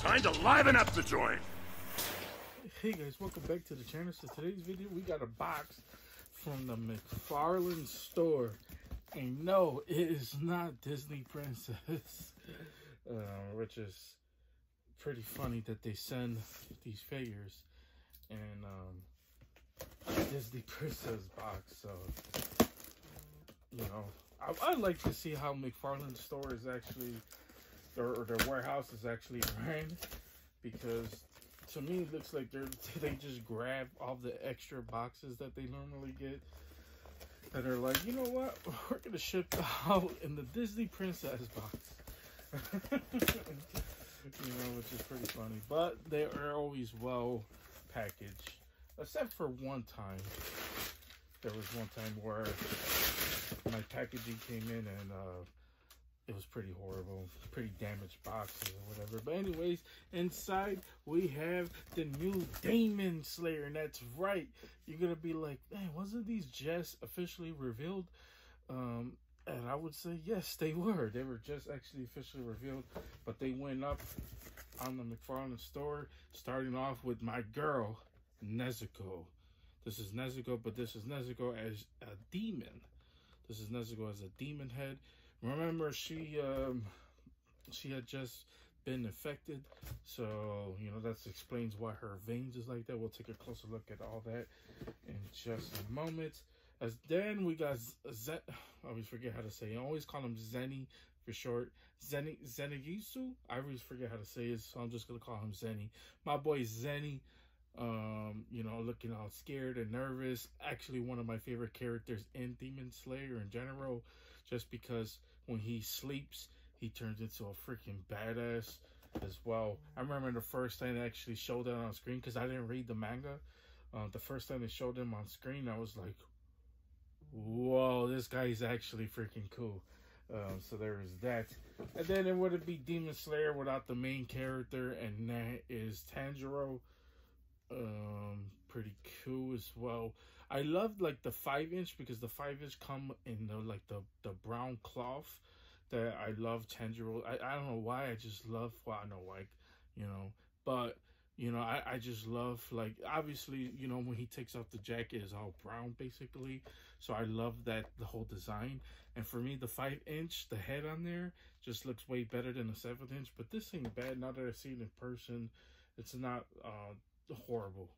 Time to liven up the joint. Hey guys, welcome back to the channel. So today's video, we got a box from the McFarlane store. And no, it is not Disney Princess. Which is pretty funny that they send these figures in Disney Princess box. So, you know, I'd like to see how McFarlane store is actually, or their warehouse is actually ran, because to me it looks like they just grab all the extra boxes that they normally get, and they're like, you know what, we're gonna ship out in the Disney Princess box. You know, which is pretty funny, but they are always well packaged, except for one time. There was one time where my packaging came in and it was pretty horrible, pretty damaged boxes or whatever. But anyways, inside we have the new Demon Slayer, and that's right. You're gonna be like, man, wasn't these just officially revealed? And I would say yes, they were. They were just actually officially revealed, but they went up on the McFarlane store, starting off with my girl Nezuko. This is Nezuko, but this is Nezuko as a demon. This is Nezuko as a demon head. Remember, she had just been infected, so you know that explains why her veins is like that. We'll take a closer look at all that in just a moment. As then we got I always forget how to say it. I always call him Zenny for short. Zenigitsu. I always forget how to say it, so I'm just gonna call him Zenny. My boy Zenny. You know, looking all scared and nervous. Actually, one of my favorite characters in Demon Slayer in general, just because when he sleeps, he turns into a freaking badass as well. I remember the first time they actually showed that on screen, because I didn't read the manga. The first time they showed him on screen, I was like, whoa, this guy is actually freaking cool. So there is that. And then it wouldn't be Demon Slayer without the main character, and that is Tanjiro. Pretty cool as well. I loved like the 5-inch, because the 5-inch come in the brown cloth that I love Tanjiro. I don't know why, I just love, well, I know why, you know, but you know, I just love, like, obviously, you know, when he takes off the jacket, it's all brown basically, so I love that, the whole design. And for me, the 5-inch, the head on there just looks way better than the 7-inch. But this ain't bad. Now that I see it in person, it's not horrible,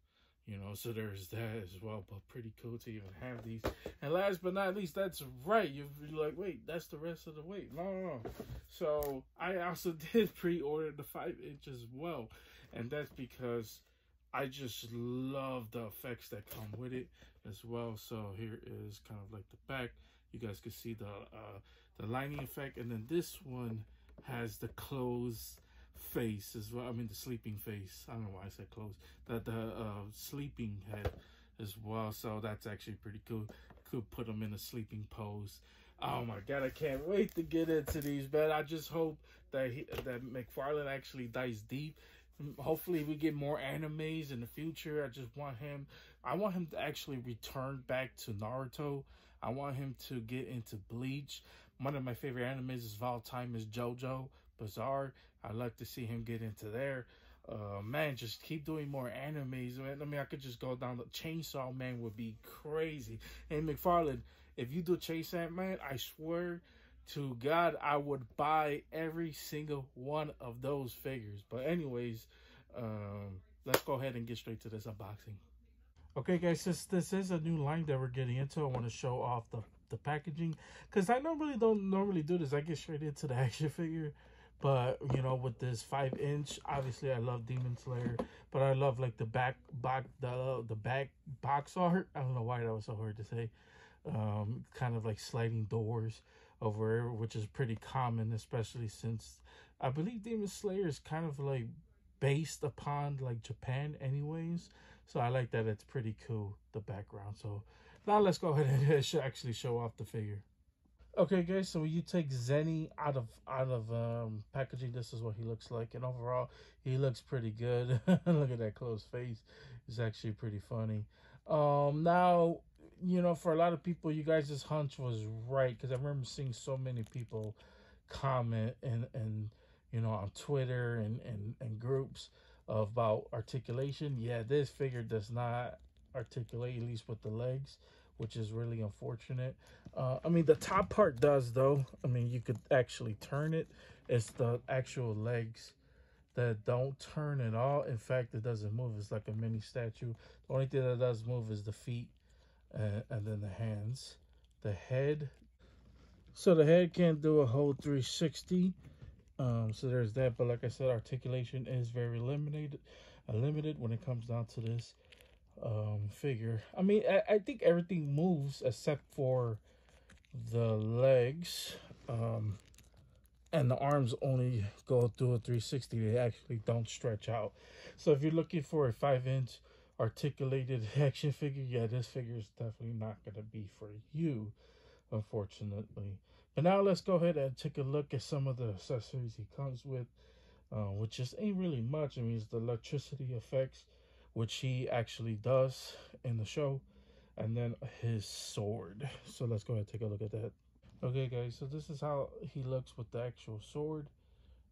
you know. So there's that as well. But pretty cool to even have these. And last but not least, that's right, you're like, wait, that's the rest of the weight. No. So I also did pre-order the 5-inch as well, and that's because I just love the effects that come with it as well. So here is kind of like the back. You guys can see the lining effect, and then this one has the closed face as well. I mean, the sleeping face. I don't know why I said closed. The sleeping head as well. So that's actually pretty cool. Could put them in a sleeping pose. Oh my god, I can't wait to get into these, man. I just hope that that McFarlane actually dives deep. Hopefully we get more animes in the future. I want him to actually return back to Naruto. I want him to get into Bleach. One of my favorite animes of all time is JoJo Bizarre. I'd like to see him get into there. Man, just keep doing more animes, man. I mean, I could just go down. The Chainsaw Man would be crazy. Hey, McFarlane, if you do Chainsaw Man, I swear to God, I would buy every single one of those figures. But anyways, let's go ahead and get straight to this unboxing. Okay, guys, since this is a new line that we're getting into, I want to show off the packaging, because I don't normally do this. I get straight into the action figure. But you know, with this 5-inch, obviously I love Demon Slayer, but I love like the back box art. I don't know why that was so hard to say. Kind of like sliding doors over, which is pretty common, especially since I believe Demon Slayer is kind of like based upon like Japan anyways. So I like that. It's pretty cool, the background. So now let's go ahead and actually show off the figure. Okay, guys, so when you take Zenny out of packaging, this is what he looks like, and overall he looks pretty good. Look at that closed face. It's actually pretty funny. Now, you know, for a lot of people, you guys' hunch was right, because I remember seeing so many people comment and on Twitter and groups about articulation. Yeah, this figure does not articulate, at least with the legs, which is really unfortunate. I mean, the top part does, though. I mean, you could actually turn it. It's the actual legs that don't turn at all. In fact, it doesn't move. It's like a mini statue. The only thing that does move is the feet and then the hands. The head. So the head can't do a whole 360. So there's that. But like I said, articulation is very limited when it comes down to this figure. I mean, I think everything moves except for the legs. And the arms only go through a 360. They actually don't stretch out. So if you're looking for a 5-inch articulated action figure, yeah, this figure is definitely not going to be for you, unfortunately. But now let's go ahead and take a look at some of the accessories he comes with, which just ain't really much. I mean, it's the electricity effects, which he actually does in the show, and then his sword. So let's go ahead and take a look at that. Okay, guys, so this is how he looks with the actual sword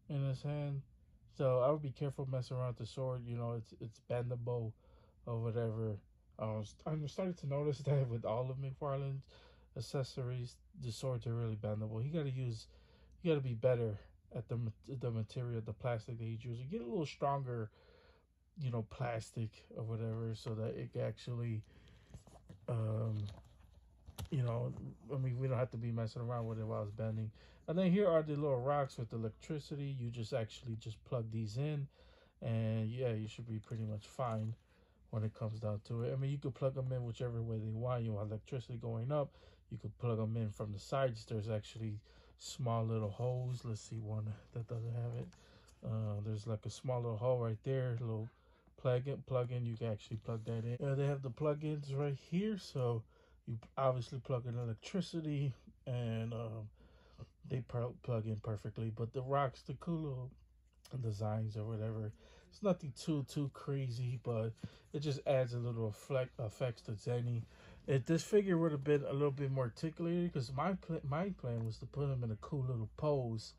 in his hand. So I would be careful messing around with the sword. It's bendable or whatever. I'm starting to notice that with all of McFarlane's accessories, the swords are really bendable. You got to be better at the material, the plastic that he's using. Get a little stronger, plastic or whatever, so that it can actually um, I mean, we don't have to be messing around with it while it's bending. And then here are the little rocks with electricity. You just actually just plug these in, and yeah, you should be pretty much fine when it comes down to it. I mean, you could plug them in whichever way they want. You want electricity going up, you could plug them in from the sides. There's actually small little holes. Let's see one that doesn't have it. There's like a small little hole right there, little plug in. You can actually plug that in. They have the plug-ins right here, so you obviously plug in electricity, and they plug in perfectly. But the rocks, the cool little designs or whatever, it's nothing too crazy, but it just adds a little effects to Zenny. If this figure would have been a little bit more articulated, because my plan was to put him in a cool little pose,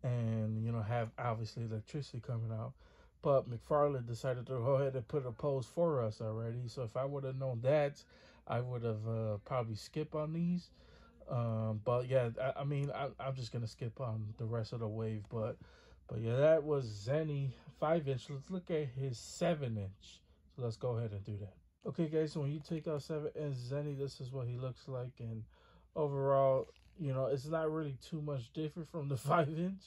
and have obviously electricity coming out. But McFarlane decided to go ahead and put a pose for us already. So if I would have known that, I would have probably skipped on these. But yeah, I mean, I'm just gonna skip on the rest of the wave. But yeah, that was Zenny 5-inch. Let's look at his 7-inch. So let's go ahead and do that. Okay, guys. So when you take out 7-inch Zenny, this is what he looks like, and overall, it's not really too much different from the 5-inch.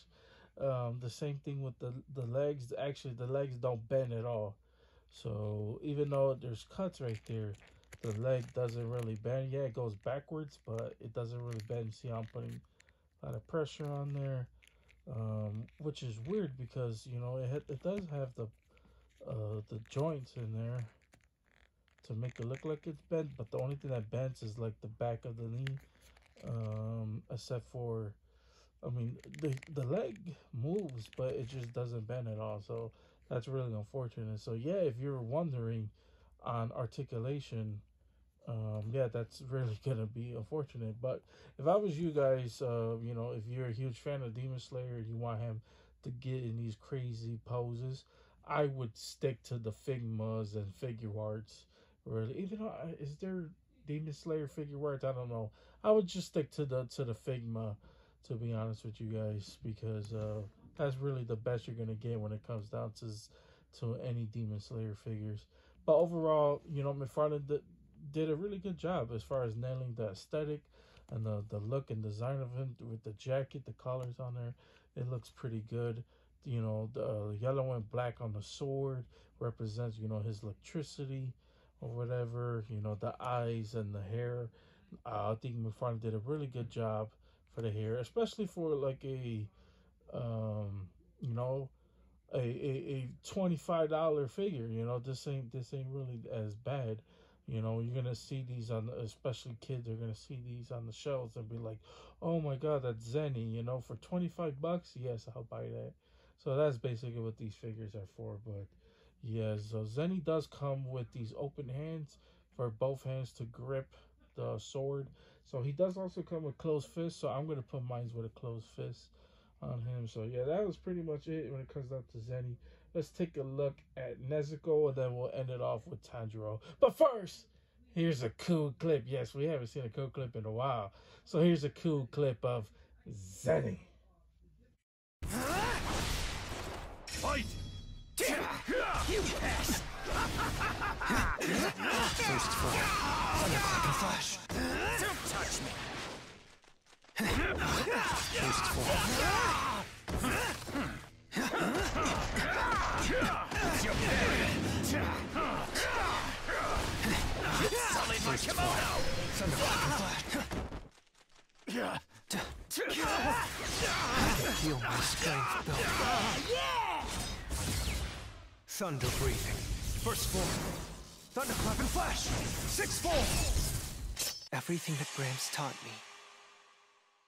The same thing with the legs. Actually, the legs don't bend at all. So even though there's cuts right there, the leg doesn't really bend. Yeah, it goes backwards, but it doesn't really bend. See how I'm putting a lot of pressure on there, which is weird because it does have the joints in there to make it look like it's bent, but the only thing that bends is like the back of the knee, except for, I mean, the leg moves, but it just doesn't bend at all. So that's really unfortunate. So yeah, if you're wondering on articulation, yeah, that's really gonna be unfortunate. But if I was you guys, if you're a huge fan of Demon Slayer and you want him to get in these crazy poses, I would stick to the Figmas and figure arts. Really, even though is there Demon Slayer figure arts? I don't know. I would just stick to the Figma, to be honest with you guys, because that's really the best you're gonna get when it comes down to any Demon Slayer figures. But overall, McFarlane did a really good job as far as nailing the aesthetic and the look and design of him with the jacket, the colors on there. It looks pretty good. The yellow and black on the sword represents, his electricity or whatever. The eyes and the hair. I think McFarlane did a really good job for the hair, especially for like um, you know, a $25 figure. This ain't really as bad. You're gonna see these especially kids are gonna see these on the shelves and be like, "Oh my God, that's Zenny." For $25, yes, I'll buy that. So that's basically what these figures are for. But yeah, so Zenny does come with these open hands for both hands to grip the sword. So he does also come with closed fists. So I'm gonna put mine with a closed fist on him. So yeah, that was pretty much it when it comes down to Zenny. Let's take a look at Nezuko, and then we'll end it off with Tanjiro. But first, here's a cool clip. Yes, we haven't seen a cool clip in a while. So here's a cool clip of Zenny. Fight! You pass! First fall. Thunderclap and flash. Don't touch me! First fall. It's your sullied my kimono! Thunderclap and flash. I can feel my strength building. Thunder breathing. First form. Thunderclap and flash. 6 form. Everything that Gramps taught me.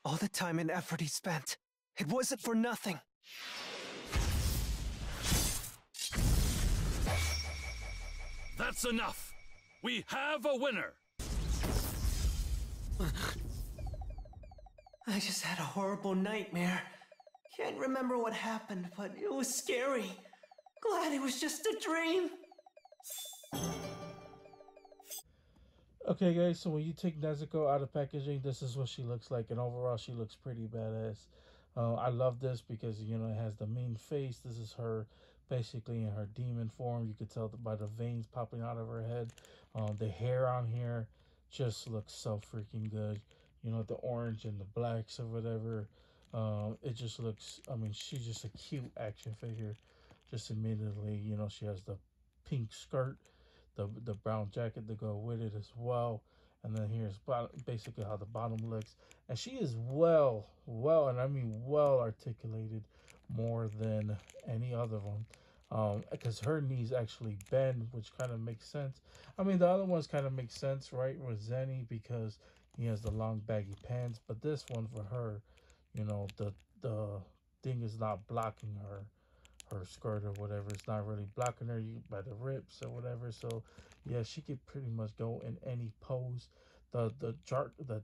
All the time and effort he spent. It wasn't for nothing. That's enough. We have a winner. I just had a horrible nightmare. Can't remember what happened, but it was scary. Glad it was just a dream. Okay, guys, so when you take Nezuko out of packaging, this is what she looks like, and overall, she looks pretty badass. I love this because, you know, it has the mean face. This is her basically in her demon form. You could tell by the veins popping out of her head. The hair on here just looks so freaking good. You know, the orange and the blacks or whatever. It just looks, I mean, she's just a cute action figure. Just immediately, you know, she has the pink skirt, the brown jacket to go with it as well. And then here's basically how the bottom looks. And she is well, and I mean well articulated more than any other one. Because her knees actually bend, which kind of makes sense. I mean, the other ones kind of make sense, right, with Zenny, because he has the long baggy pants. But this one for her, you know, the thing is not blocking her skirt or whatever. It's not really blocking her by the rips or whatever. So yeah, she could pretty much go in any pose. The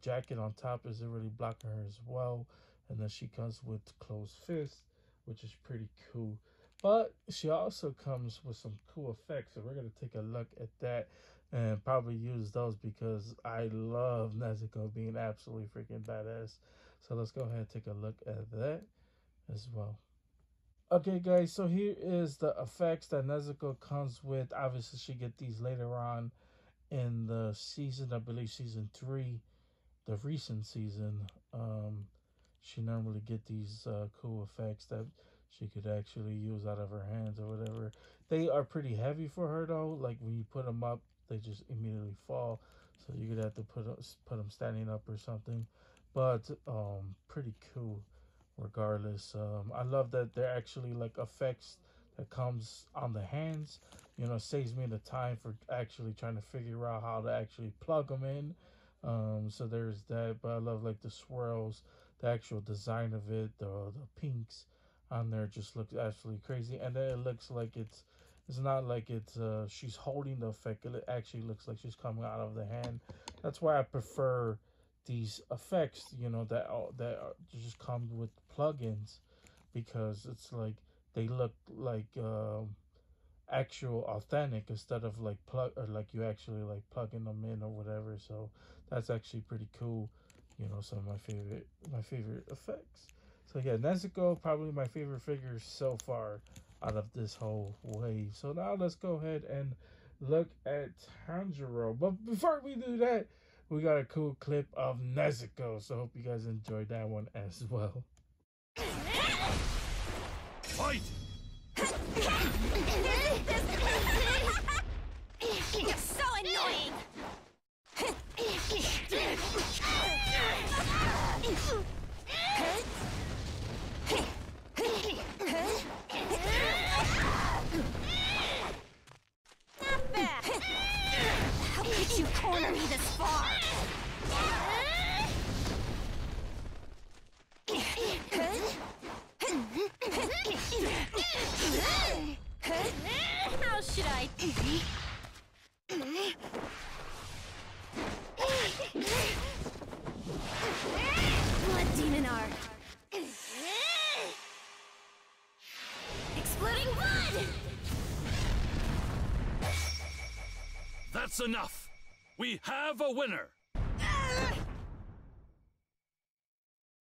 jacket on top isn't really blocking her as well. And then she comes with closed fists, which is pretty cool. But she also comes with some cool effects, so we're going to take a look at that and probably use those because I love Nezuko being absolutely freaking badass. So let's go ahead and take a look at that as well. Okay, guys, so here is the effects that Nezuko comes with. Obviously, she get these later on in the season, I believe season 3, the recent season. She normally get these cool effects that she could actually use out of her hands or whatever. They are pretty heavy for her though. Like when you put them up, they just immediately fall. So you're gonna have to put them standing up or something. But pretty cool regardless. I love that they're actually like effects that comes on the hands. You know, saves me the time for actually trying to figure out how to actually plug them in. So there's that. But I love like the swirls, the actual design of it, the pinks on there just looks absolutely crazy. And then it looks like it's not like it's she's holding the effect. It actually looks like she's coming out of the hand. That's why I prefer these effects, you know, that just come with plugins, because it's like they look like actual authentic instead of like like you actually like plugging them in or whatever. So that's actually pretty cool. You know, some of my favorite effects. So yeah, Nezuko, probably my favorite figure so far out of this whole wave. So now let's go ahead and look at Tanjiro. But before we do that, we got a cool clip of Nezuko. So hope you guys enjoyed that one as well. Fight! You're so annoying! Not bad! How could you corner me this far? How should I That's enough! We have a winner!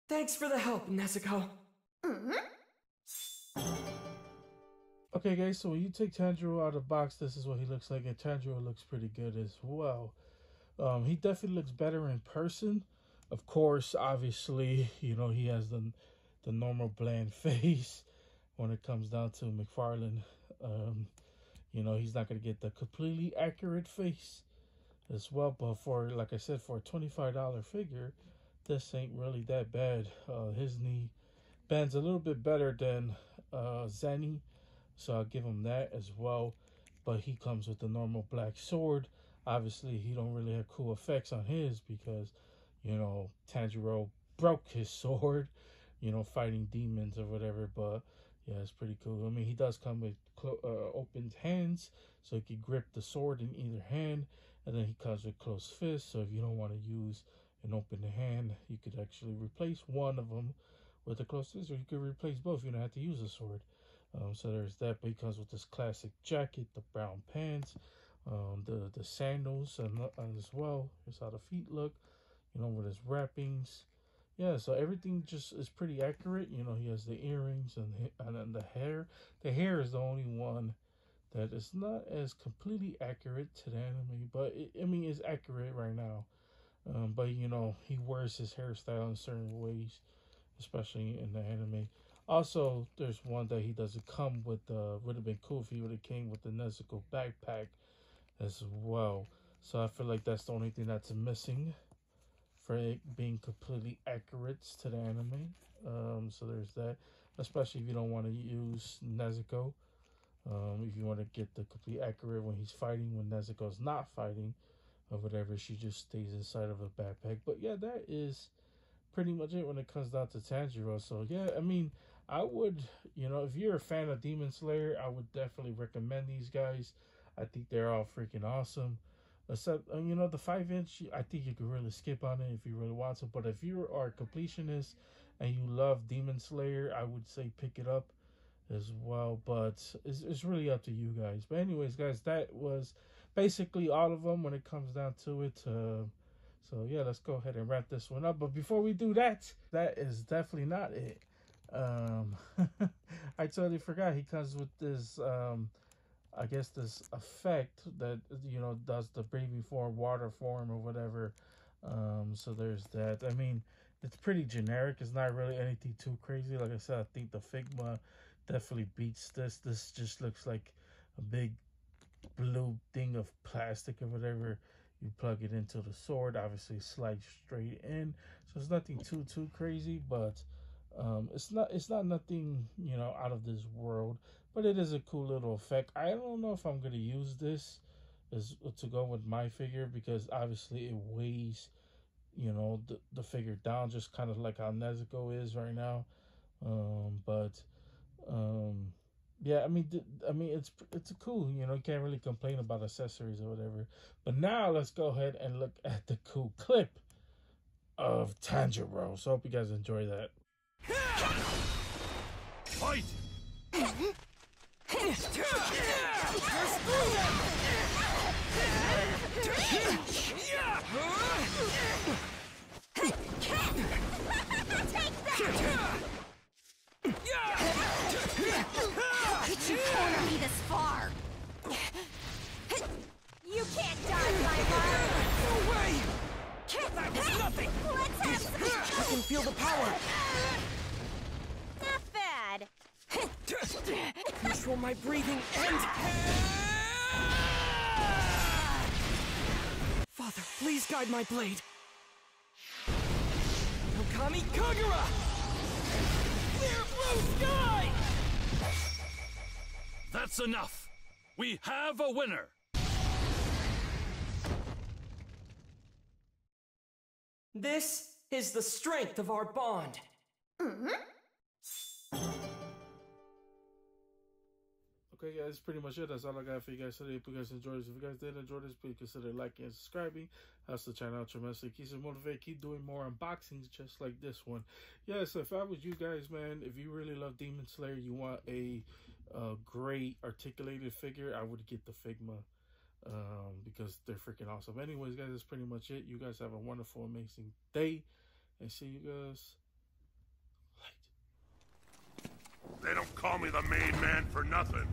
Thanks for the help, Nezuko. Okay, guys, so when you take Tanjiro out of the box, this is what he looks like, and Tanjiro looks pretty good as well. He definitely looks better in person. Of course, obviously, you know, he has the normal bland face when it comes down to McFarlane. You know, he's not going to get the completely accurate face as well. But for, like I said, for a $25 figure, this ain't really that bad. His knee bends a little bit better than Zenny, so I'll give him that as well. But he comes with the normal black sword. Obviously, he don't really have cool effects on his because, you know, Tanjiro broke his sword, you know, fighting demons or whatever. But yeah, it's pretty cool. I mean, he does come with opened hands, so he can grip the sword in either hand. And then he comes with closed fists, so if you don't want to use an open hand, you could actually replace one of them with a closed fist, or you could replace both. You don't have to use a sword. So there's that. But he comes with this classic jacket, the brown pants, the sandals, and as well. Here's how the feet look, you know, with his wrappings. Yeah, so everything just is pretty accurate. You know, he has the earrings and then the hair. The hair is the only one that is not as completely accurate to the anime, but I mean, it's accurate right now. But you know, he wears his hairstyle in certain ways, especially in the anime. Also, there's one that he doesn't come with. Would have been cool if he would have came with the Nezuko backpack as well. So I feel like that's the only thing that's missing for it being completely accurate to the anime. So there's that. Especially if you don't want to use Nezuko. If you want to get the complete accurate when he's fighting, when Nezuko's not fighting, or whatever, she just stays inside of a backpack. But yeah, that is pretty much it when it comes down to Tanjiro. So yeah, I mean, I would, you know, if you're a fan of Demon Slayer, I would definitely recommend these guys. I think they're all freaking awesome. Except, you know, the 5-inch, I think you could really skip on it if you really want to. But if you are a completionist and you love Demon Slayer, I would say pick it up as well. But it's really up to you guys. But anyways, guys, that was basically all of them when it comes down to it. So yeah, let's go ahead and wrap this one up. But before we do that, that is definitely not it. I totally forgot he comes with this I guess this effect that, you know, does the breathing form, water form, or whatever. So there's that. I mean, it's pretty generic. It's not really anything too crazy. Like I said, I think the Figma definitely beats this. This just looks like a big blue thing of plastic or whatever. You plug it into the sword, obviously slides straight in. So it's nothing too crazy, but it's not nothing, you know, out of this world. But it is a cool little effect. I don't know if I'm gonna use this as to go with my figure, because obviously it weighs, you know, the figure down, just kind of like how Nezuko is right now. Yeah, I mean, it's cool. You know, you can't really complain about accessories or whatever. But now let's go ahead and look at the cool clip of Tanjiro. So I hope you guys enjoy that. Fight! How could you corner me this far? You can't dodge my run! No way! That was nothing! Let's have some... I can feel the power! Not bad. Control my breathing and... Father, please guide my blade. Okami Kagura! Clear blue sky! That's enough! We have a winner! This is the strength of our bond. Okay, guys, that's pretty much it. That's all I got for you guys today. If you guys enjoyed this, if you guys did enjoy this, please consider liking and subscribing. Helps the channel out tremendously. Keeps it motivated. Keep doing more unboxings just like this one. Yes, if I was you guys, man, if you really love Demon Slayer, you want a great articulated figure, I would get the Figma. because they're freaking awesome. Anyways, guys, that's pretty much it. You guys have a wonderful, amazing day, and see you guys later. They don't call me the main man for nothing.